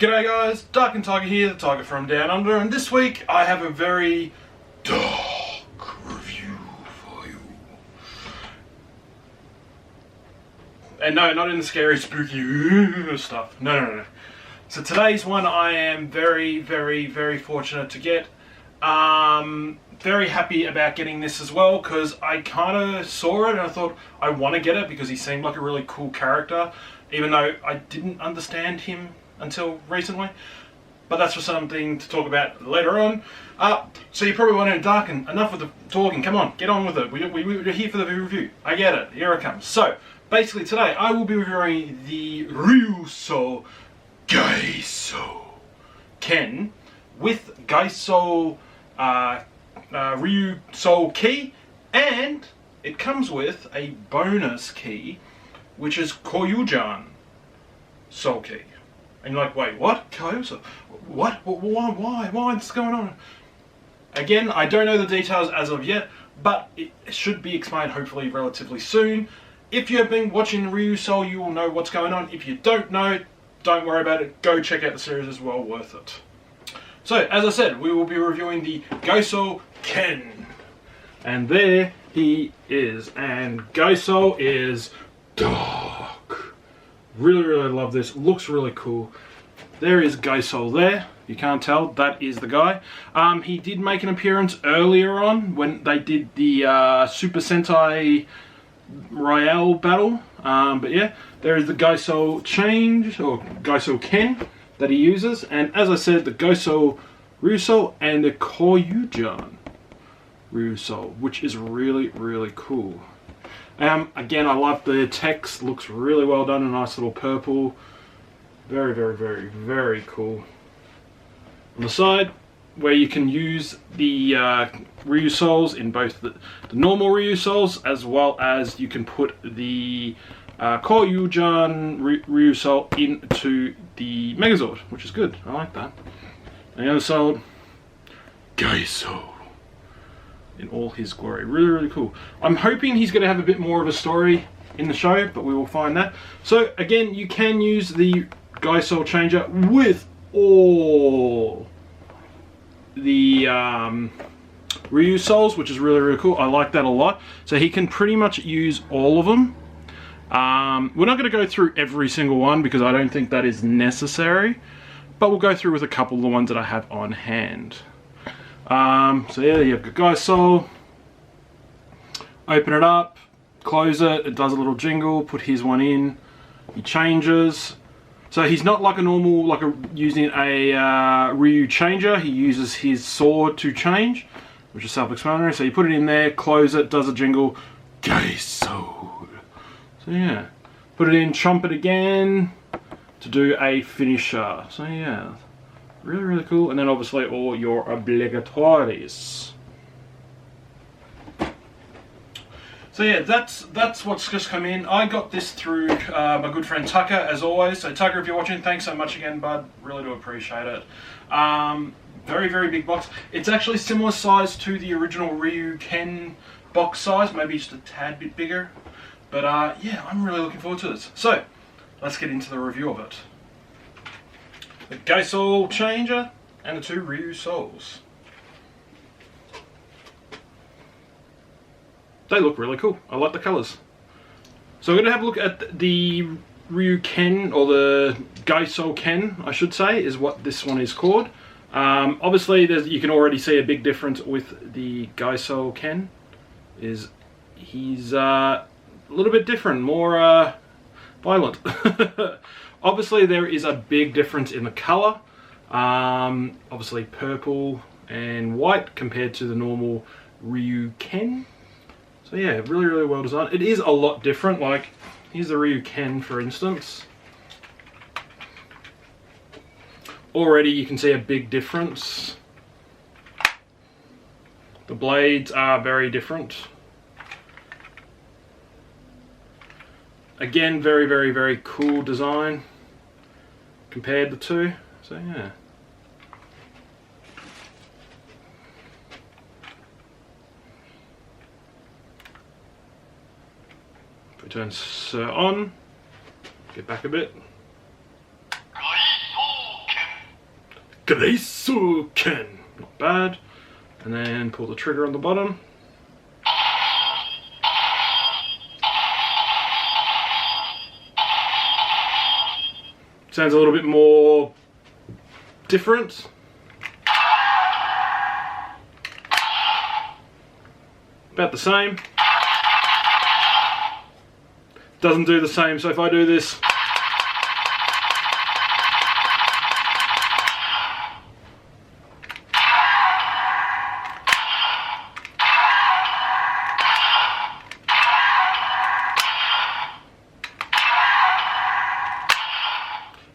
G'day guys, Dark and Tiger here, the Tiger from Down Under, and this week I have a very dark review for you. And no, not in the scary, spooky stuff. No. So today's one I am very fortunate to get. Very happy about getting this as well, because I kind of saw it and I thought I want to get it because he seemed like a really cool character, even though I didn't understand him until recently. But that's for something to talk about later on. So you probably want to darken. Enough with the talking. Come on, get on with it. We're here for the review. I get it. Here it comes. So basically today I will be reviewing the Ryusoul Ken with Gaisoul Ryusoul key, and it comes with a bonus key, which is KyoryugerSoul key. And you're like, wait, what? Gaisoul? What? Why? What's going on? Again, I don't know the details as of yet, but it should be explained hopefully relatively soon. If you have been watching Ryusoul, you will know what's going on. If you don't know, don't worry about it. Go check out the series, as well worth it. So, as I said, we will be reviewing the Ryusoul Ken. And there he is. And Gaisoul is dark. Really love this. Looks really cool. There is Gaisoul there. You can't tell. That is the guy. He did make an appearance earlier on when they did the Super Sentai Royale battle. But yeah, there is the Gaisoul change, or Gaisoul Ken, that he uses. And as I said, the Gaisoul Ryusoul and the KyoryugerSoul, which is really cool. Again, I love the text. Looks really well done. A nice little purple. Very cool. On the side, where you can use the Ryusouls in both the normal Ryusouls, as well as you can put the Ryusoul into the Megazord, which is good. I like that. And the other side, Gaisoul in all his glory. Really cool. I'm hoping he's going to have a bit more of a story in the show, but we will find that. So again, you can use the Gaisoul changer with all the Ryusouls, which is really cool. I like that a lot. So he can pretty much use all of them. We're not going to go through every single one because I don't think that is necessary, but we'll go through with a couple of the ones that I have on hand. So yeah, you have Gaisoul. Open it up, close it, it does a little jingle, put his one in, he changes. So he's not like a normal, using a Ryu changer. He uses his sword to change, which is self-explanatory. So you put it in there, close it, does a jingle, Gaisoul. So yeah, put it in, chomp it again to do a finisher. So yeah, really cool. And then obviously all your obligatories. So yeah, that's what's just come in. I got this through my good friend Tucker, as always. So Tucker, if you're watching, thanks so much again, bud. Really do appreciate it. Very big box. It's actually similar size to the original Ryu Ken box size, maybe just a tad bit bigger. But yeah, I'm really looking forward to this. So let's get into the review of it. The Gaisoul changer and the two Ryusouls. They look really cool. I like the colours. So we're going to have a look at the Ryu Ken, or the Gaisoul Ken, I should say, is what this one is called. Obviously, you can already see a big difference with the Gaisoul Ken. He's a little bit different, more violent. Obviously, there is a big difference in the colour. Obviously, purple and white compared to the normal Ryu Ken. So yeah, really well designed. It is a lot different. Like, here's the Ryu Ken, for instance. Already you can see a big difference. The blades are very different. Again, very cool design compared the two. So yeah. Turn Sir on, get back a bit. Gaisoul Ken. Ryusoul Ken. Not bad. And then pull the trigger on the bottom. Sounds a little bit more different. About the same. Doesn't do the same, so if I do this,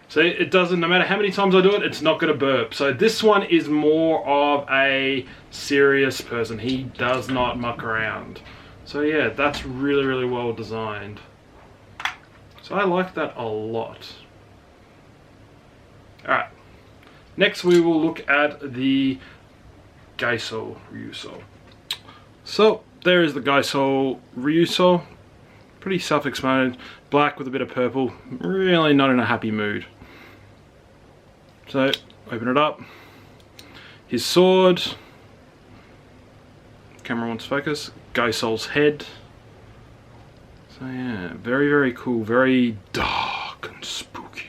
see, it doesn't, no matter how many times I do it, it's not going to burp. So this one is more of a serious person. He does not muck around. So yeah, that's really, really well designed. So I like that a lot. Alright, next we will look at the Gaisoul Ryusoul. So there is the Gaisoul Ryusoul. Pretty self-explanatory. Black with a bit of purple. Really not in a happy mood. So open it up. His sword. Camera wants focus. Gaisoul's head. So yeah, very, very cool. Very dark and spooky.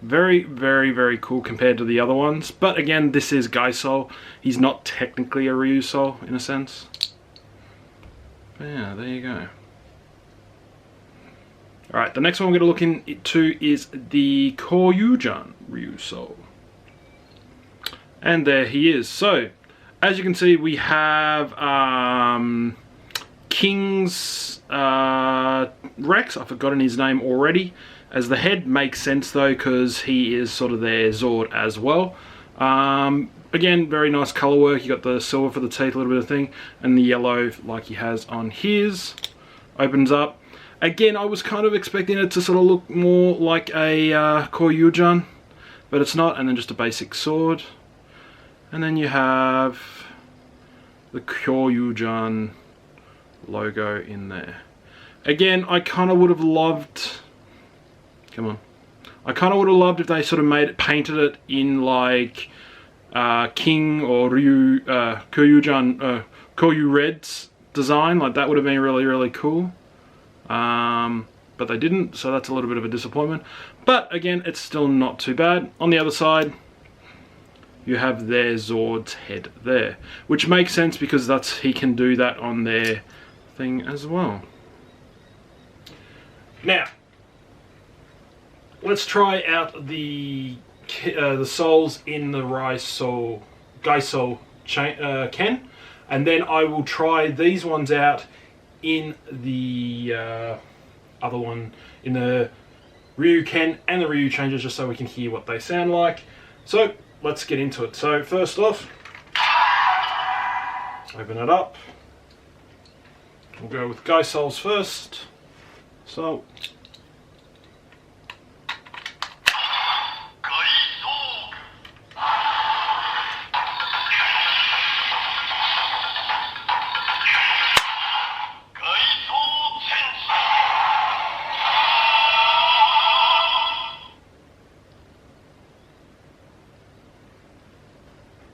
Very, very, very cool compared to the other ones. But again, this is Gaisoul. He's not technically a Ryusoul in a sense. But yeah, there you go. Alright, the next one we're going to look into is the KyoryugerSoul. And there he is. So, as you can see, we have King's Rex. I've forgotten his name already. As the head makes sense though, because he is sort of their Zord as well. Again, very nice color work. You got the silver for the teeth, a little bit of thing, and the yellow like he has on his. Opens up. Again, I was kind of expecting it to sort of look more like a Kyoryuger, but it's not. And then just a basic sword. And then you have the Kyoryuger logo in there. Again, I kind of would have loved... Come on. I kind of would have loved if they sort of painted it in like King or Kyoryuger, Kyoryured's design. Like that would have been really, really cool. But they didn't, so that's a little bit of a disappointment. But again, it's still not too bad. On the other side, you have their Zord's head there, which makes sense because he can do that on their thing as well. Now, let's try out the souls in the Gaisoul Ken, and then I will try these ones out in the other one, in the Ryu Ken and the Ryu changes, just so we can hear what they sound like. So let's get into it. So first off, open it up. We'll go with Gaisoul's first. So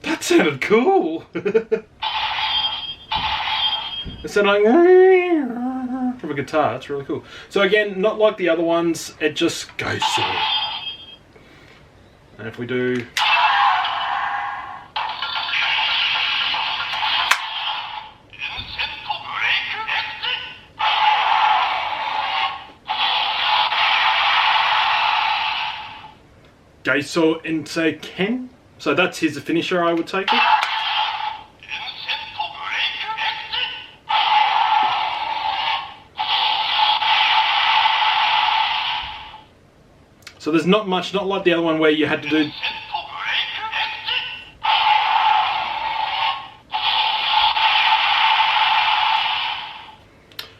that sounded cool. It sounded like from a guitar. It's really cool. So again, not like the other ones, it just goes so. And if we do Gaisoul Ken, so that's his finisher, I would take it. So there's not much, not like the other one where you had to do...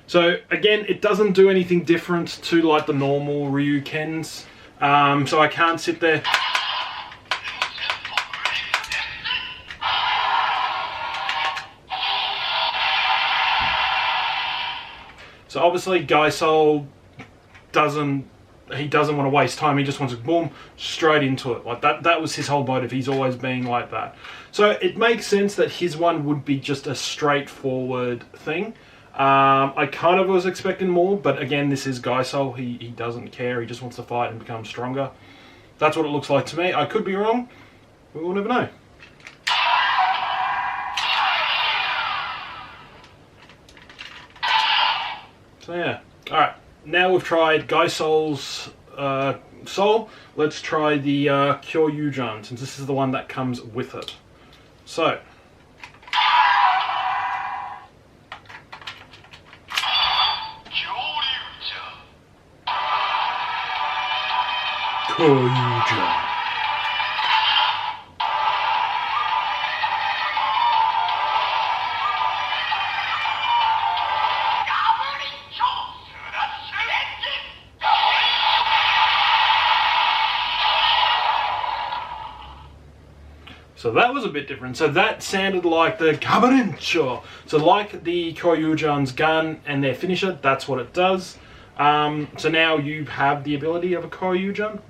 So again, it doesn't do anything different to like the normal Ryu Kens. So I can't sit there... So obviously Gaisoul doesn't he doesn't want to waste time. He just wants to boom straight into it. Like that was his whole motive. He's always been like that. So it makes sense that his one would be just a straightforward thing. I kind of was expecting more, but again, this is Gaisoul. He doesn't care. He just wants to fight and become stronger. That's what it looks like to me. I could be wrong. We will never know. So yeah. Alright. Now we've tried Gaisoul's soul. Let's try the KyoryugerSoul, since this is the one that comes with it. So. KyoryugerSoul. So that was a bit different. So that sounded like the Gabarincho. So like the KyoryugerSoul's gun and their finisher, that's what it does. So now you have the ability of a KyoryugerSoul.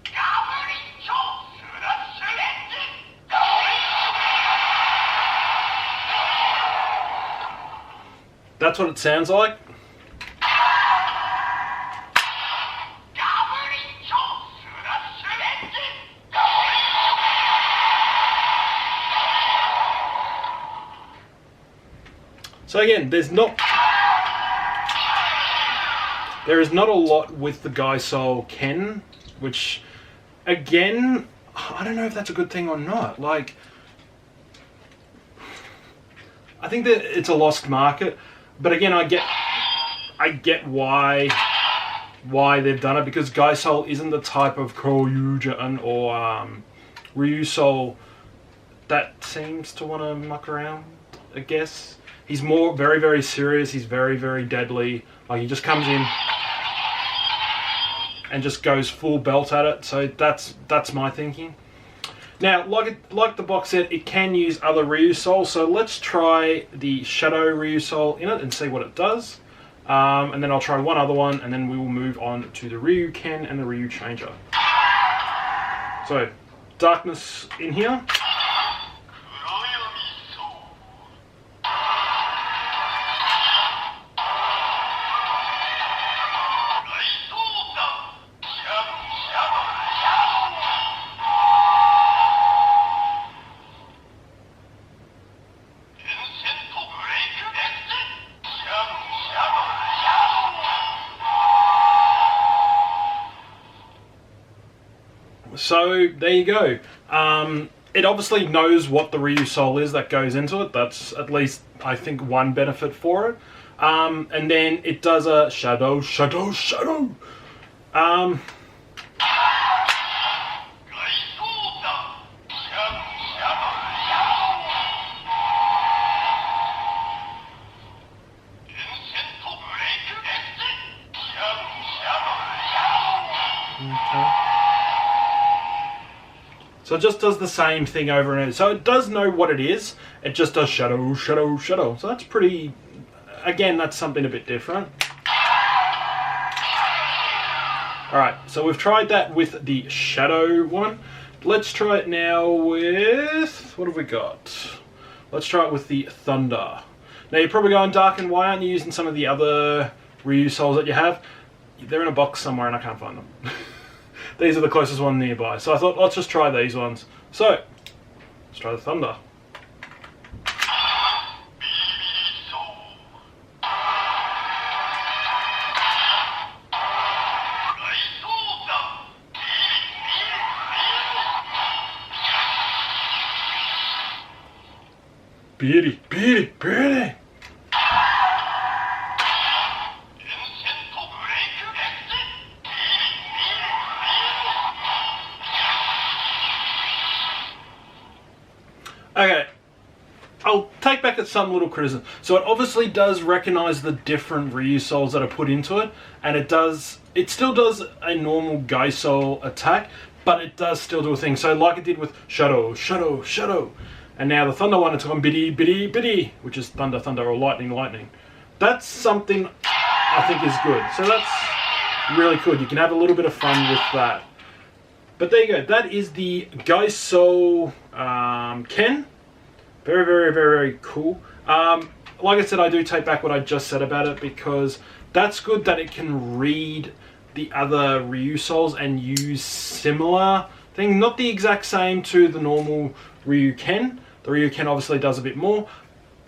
That's what it sounds like. So again, there is not a lot with the Gaisoul Ken, which again, I don't know if that's a good thing or not. Like, I think that it's a lost market, but again, I get why they've done it, because Gaisoul isn't the type of KyoryugerSoul or Ryusoul that seems to want to muck around, I guess. He's more very, very serious. He's very, very deadly. Like, he just comes in and just goes full belt at it. So that's my thinking. Now, like the box said, it can use other Ryusoul. So let's try the Shadow Ryusoul in it and see what it does. And then I'll try one other one, and then we will move on to the Ryu Ken and the Ryu Changer. So, darkness in here. So there you go. It obviously knows what the Ryusoul is that goes into it. That's at least, I think, one benefit for it. And then it does a shadow. Okay. So it just does the same thing over and over. So it does know what it is. It just does shadow. So that's pretty... Again, that's something a bit different. Alright, so we've tried that with the shadow one. Let's try it now with... What have we got? Let's try it with the thunder. Now you're probably going, Darken, why aren't you using some of the other Ryusouls that you have? They're in a box somewhere and I can't find them. These are the closest one nearby. So I thought, let's just try these ones. So, let's try the thunder. Beauty. Okay, I'll take back at some little criticism. So it obviously does recognize the different Ryusouls that are put into it, and it still does a normal Gaisoul attack, but it does still do a thing. So like it did with shadow. And now the thunder one, it's gone biddy, which is thunder, or lightning. That's something I think is good. So really cool. You can have a little bit of fun with that. But there you go. That is the Gaisoul Ken. Very, very, very, very cool. Like I said, I do take back what I just said about it, because that's good that it can read the other Ryusouls and use similar things. Not the exact same to the normal Ryuken. The Ryuken obviously does a bit more.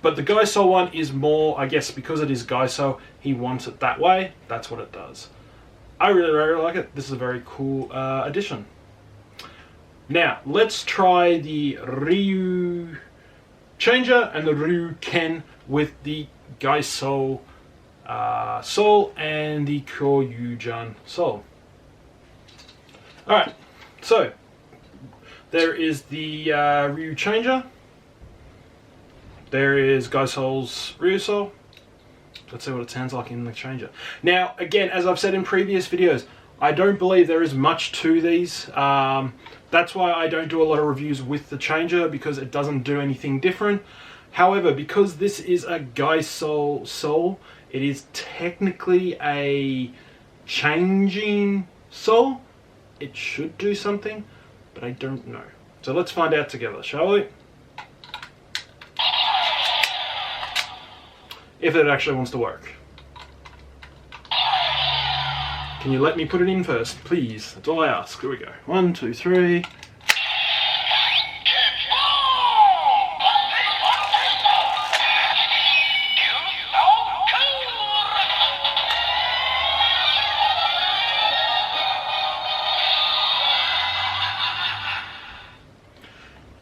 But the Gaisoul one is more, I guess, because it is Gaisoul, he wants it that way. Really what it does. I really, really like it. This is a very cool addition. Now, let's try the Ryu Changer and the Ryuken with the Gaisoul Soul and the KyoryugerSoul. Alright, so there is the Ryu Changer. There is Gaisoul's Ryusoul. Let's see what it sounds like in the Changer. Now, again, as I've said in previous videos, I don't believe there is much to these. That's why I don't do a lot of reviews with the Changer, because it doesn't do anything different. However, because this is a Gaisoul Soul, it is technically a changing soul. It should do something, but I don't know. So let's find out together, shall we? If it actually wants to work. Can you let me put it in first, please? That's all I ask. Here we go. 1, 2, 3.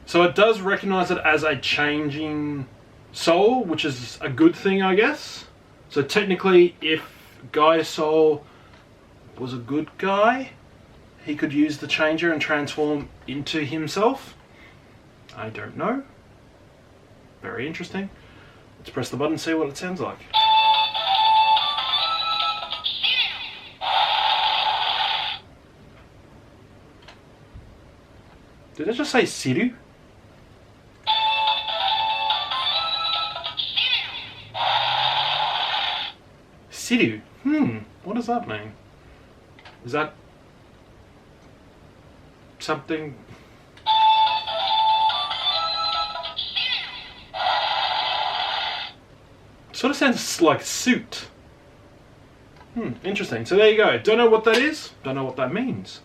So it does recognize it as a changing soul, which is a good thing, I guess. So technically, if Gaisoul was a good guy, he could use the Changer and transform into himself. I don't know. Very interesting. Let's press the button and see what it sounds like. Did I just say Siru? Siru? What does that mean? Is that something? Sort of sounds like suit. Interesting. So there you go. Don't know what that is. Don't know what that means.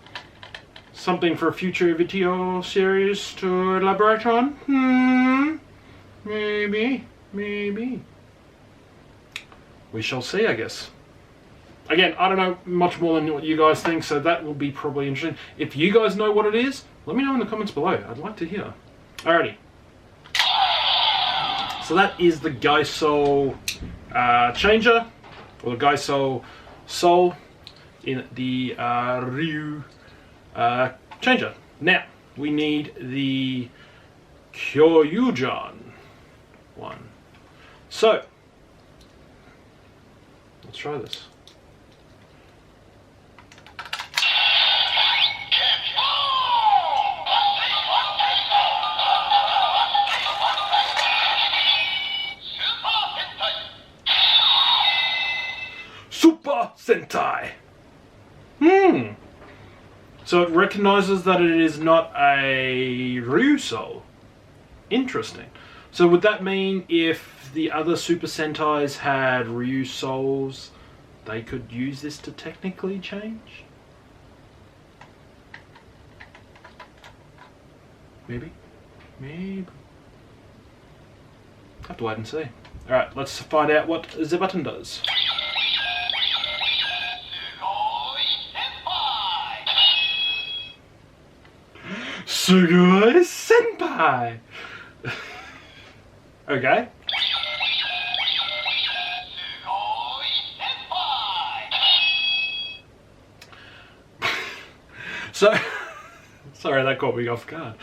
Something for a future video series to elaborate on? Maybe. We shall see, I guess. Again, I don't know much more than what you guys think, so that will be probably interesting. If you guys know what it is, let me know in the comments below. I'd like to hear. Alrighty. So that is the Gaisoul Changer, or the Gaisoul Soul in the Ryu Changer. Now, we need the KyoryugerSoul one. So, let's try this. Super Sentai! So it recognizes that it is not a Ryusoul. Interesting. So would that mean if the other Super Sentais had Ryusouls, they could use this to technically change? Maybe? Have to wait and see. Alright, let's find out what the button does. Sugoi Senpai! Okay. So, sorry, that caught me off guard.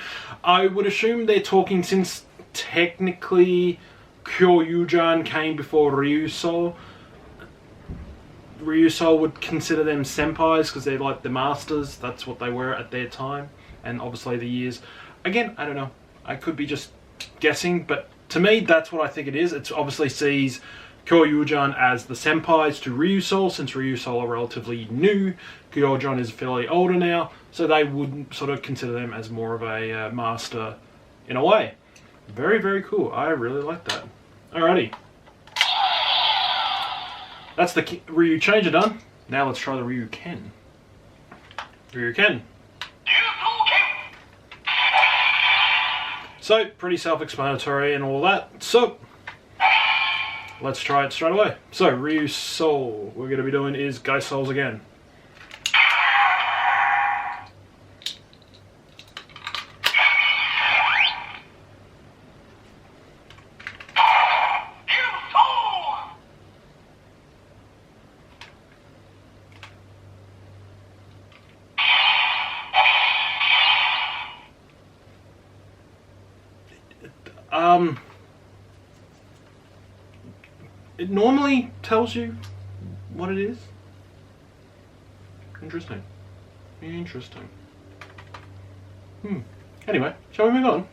I would assume they're talking, since technically KyoryugerSoul came before Ryusoul. Ryusoul would consider them senpais because they're like the masters. That's what they were at their time. And obviously the years. Again, I don't know. I could be just guessing, but to me, that's what I think it is. It obviously sees Kyoryuger as the senpais to Ryusoul, since Ryusoul are relatively new. Kyoryuger is fairly older now, so they would sort of consider them as more of a master in a way. Very, very cool. I really like that. Alrighty. That's the Ryu changer done. Now let's try the Ryu Ken. Ryu Ken. So, pretty self-explanatory and all that. So, let's try it straight away. So, Ryusoul, what we're going to be doing is Gaisouls again. It normally tells you what it is. Interesting. Interesting. Anyway, shall we move on?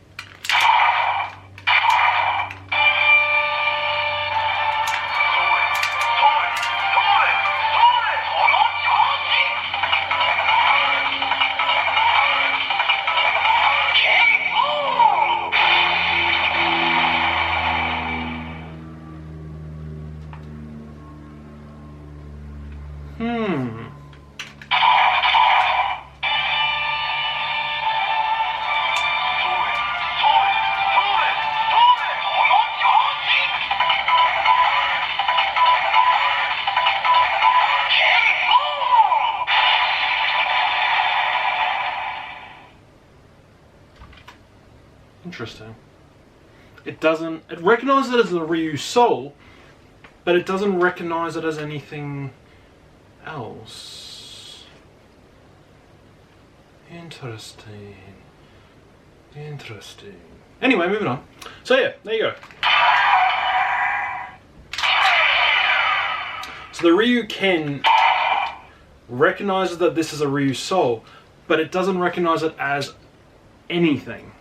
Interesting. It doesn't... It recognises it as the Ryusoul, but it doesn't recognise it as anything else. Interesting. Interesting. Anyway, moving on. So yeah, there you go. So the Ryu Ken recognises that this is a Ryusoul, but it doesn't recognise it as anything.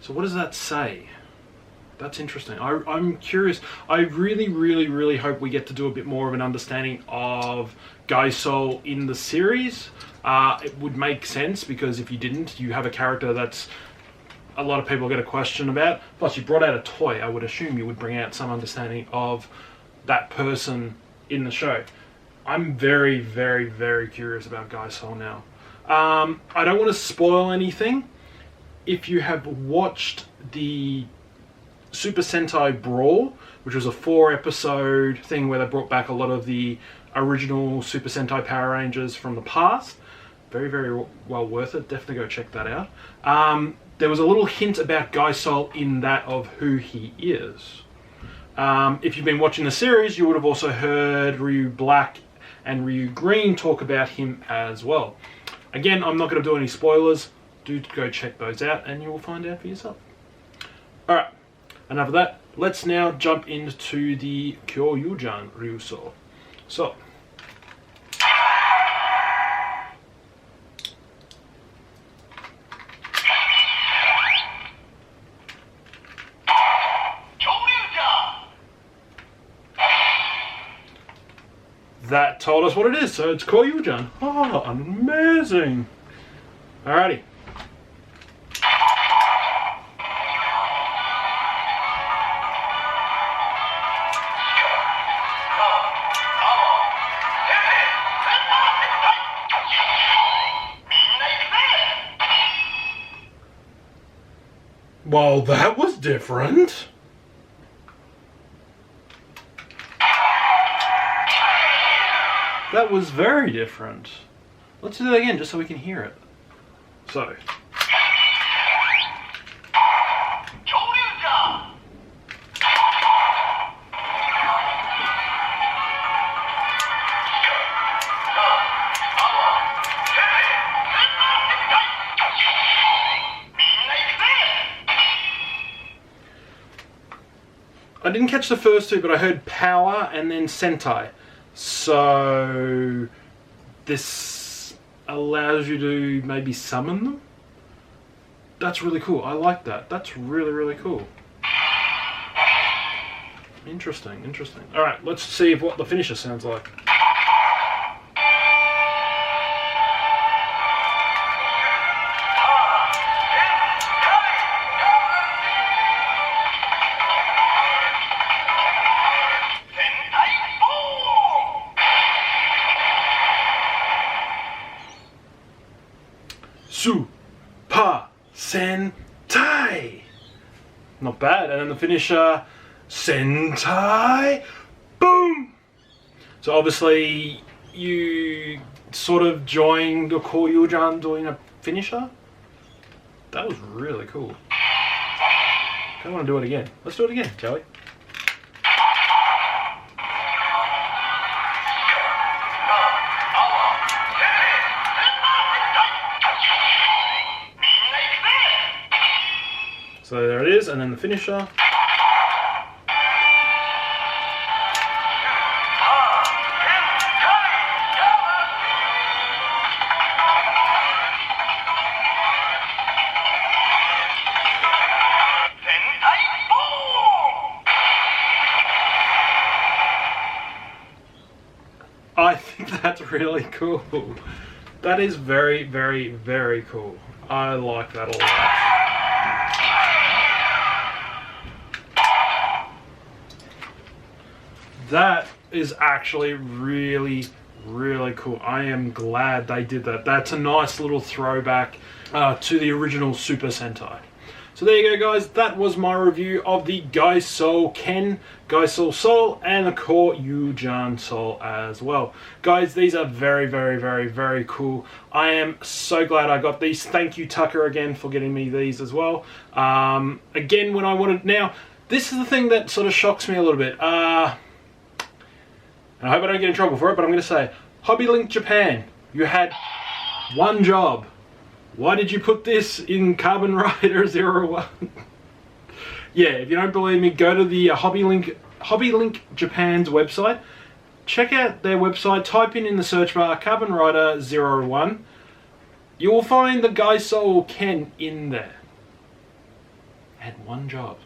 So what does that say? That's interesting. I'm curious. I really hope we get to do a bit more of an understanding of Gaisoul in the series. It would make sense, because if you didn't, you have a character that's a lot of people get a question about. Plus, you brought out a toy. I would assume you would bring out some understanding of that person in the show. I'm very curious about Gaisoul now. I don't want to spoil anything. If you have watched the Super Sentai Brawl, which was a 4-episode thing where they brought back a lot of the original Super Sentai Power Rangers from the past, very well worth it. Definitely go check that out. There was a little hint about Gaisoul in that of who he is. If you've been watching the series, you would have also heard Ryu Black and Ryu Green talk about him as well. Again, I'm not going to do any spoilers. Do go check those out and you will find out for yourself. Alright, enough of that. Let's now jump into the Kyoryuger Ryusoul. So, that told us what it is, so it's Kyoryuger. Oh, amazing! Alrighty. Well, that was different. That was very different. Let's do that again just so we can hear it. So. I didn't catch the first two, but I heard power and then Sentai. So this allows you to maybe summon them? That's really cool. I like that. That's really cool. Interesting, interesting. Alright, let's see what the finisher sounds like. Super Sentai! Not bad. And then the finisher, Sentai, boom! So obviously you sort of joined the KyoryugerSoul doing a finisher. That was really cool. I want to do it again. Let's do it again, shall we? So there it is, and then the finisher. I think that's really cool. That is very, very, very cool. I like that a lot. That is actually really, really cool. I am glad they did that. That's a nice little throwback to the original Super Sentai. So there you go, guys. That was my review of the Gaisoul Ken, Gaisoul Soul, and the KyoryugerSoul Soul as well. Guys, these are very, very, very, very cool. I am so glad I got these. Thank you, Tucker, again, for getting me these as well. Again, when I wanted... Now, this is the thing that sort of shocks me a little bit. And I hope I don't get in trouble for it, but I'm going to say, HobbyLink Japan, you had one job. Why did you put this in Kamen Rider 01? Yeah, if you don't believe me, go to the HobbyLink Japan's website. Check out their website, type in the search bar Kamen Rider 01. You will find the Ryusoul Ken in there. I had one job.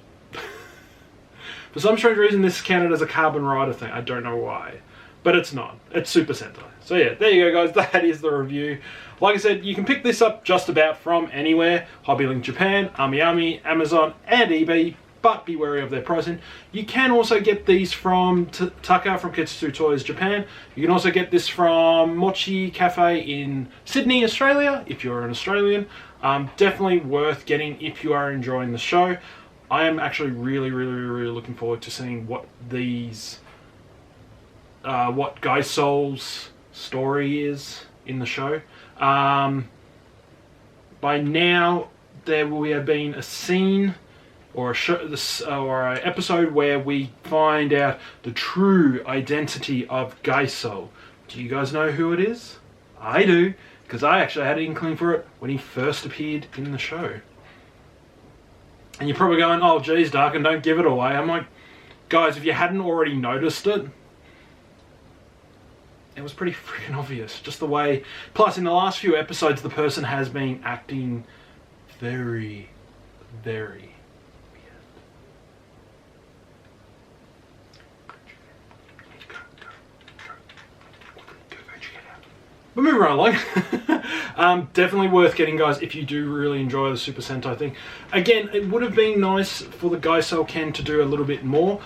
For some strange reason, this is counted as a Kamen Rider thing. I don't know why. But it's not. It's Super Sentai. So yeah, there you go, guys. That is the review. Like I said, you can pick this up just about from anywhere. HobbyLink Japan, AmiAmi, Amazon, and eBay. But be wary of their pricing. You can also get these from Tucker from Ketsu Toys Japan. You can also get this from Mochi Cafe in Sydney, Australia, if you're an Australian. Definitely worth getting if you are enjoying the show. I am actually really, really, really looking forward to seeing what these, what Gaisoul's story is in the show. By now, there will have been a scene or a show, or an episode where we find out the true identity of Gaisoul. Do you guys know who it is? I do, because I actually had an inkling for it when he first appeared in the show. And you're probably going, oh geez, Darken, don't give it away. I'm like, guys, if you hadn't already noticed it, it was pretty freaking obvious. Just the way, plus in the last few episodes, the person has been acting very, very weird. But moving right along. Definitely worth getting, guys, if you do really enjoy the Super Sentai thing. Again, it would have been nice for the Gaisoul Ken to do a little bit more,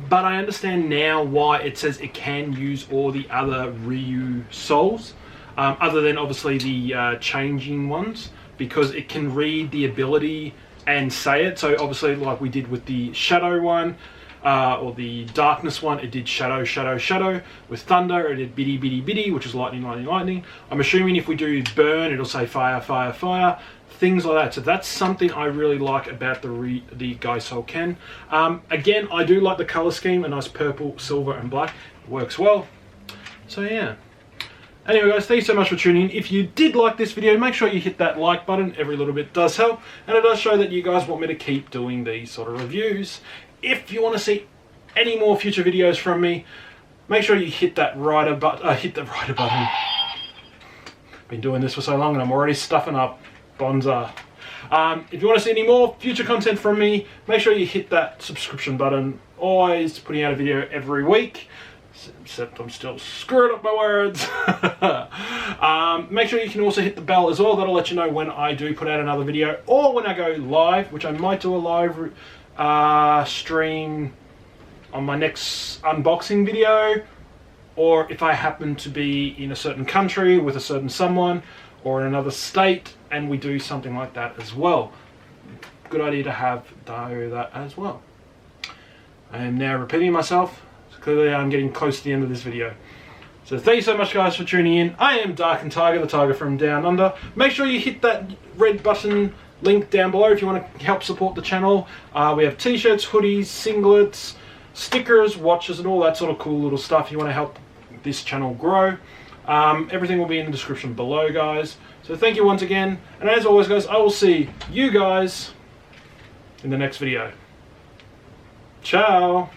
but I understand now why it says it can use all the other Ryusouls, other than obviously the changing ones, because it can read the ability and say it. So obviously, like we did with the Shadow one, or the Darkness one, it did Shadow, Shadow, Shadow. With Thunder, it did Biddy, Biddy, Biddy, which is Lightning, Lightning, Lightning. I'm assuming if we do Burn, it'll say Fire, Fire, Fire. Things like that. So that's something I really like about the Gaisoul Ken. Again, I do like the color scheme, a nice purple, silver, and black. It works well. So yeah. Anyway, guys, thanks so much for tuning in. If you did like this video, make sure you hit that like button. Every little bit does help, and it does show that you guys want me to keep doing these sort of reviews. If you want to see any more future videos from me, make sure you hit that rider button. Been doing this for so long and I'm already stuffing up. Bonza. If you want to see any more future content from me, make sure you hit that subscription button always putting out a video every week, except I'm still screwing up my words. Make sure you can also hit the bell as well. That'll let you know when I do put out another video, or when I go live, which I might do a live stream on my next unboxing video, or if I happen to be in a certain country with a certain someone, or in another state, and we do something like that as well. Good idea to have that as well. I am now repeating myself, so clearly I'm getting close to the end of this video. So thank you so much guys for tuning in. I am Dark and Tiger, the tiger from down under. Make sure you hit that red button link down below if you want to help support the channel. We have t-shirts, hoodies, singlets, stickers, watches, and all that sort of cool little stuff if you want to help this channel grow. Everything will be in the description below, guys. So thank you once again, and as always guys, I will see you guys in the next video. Ciao!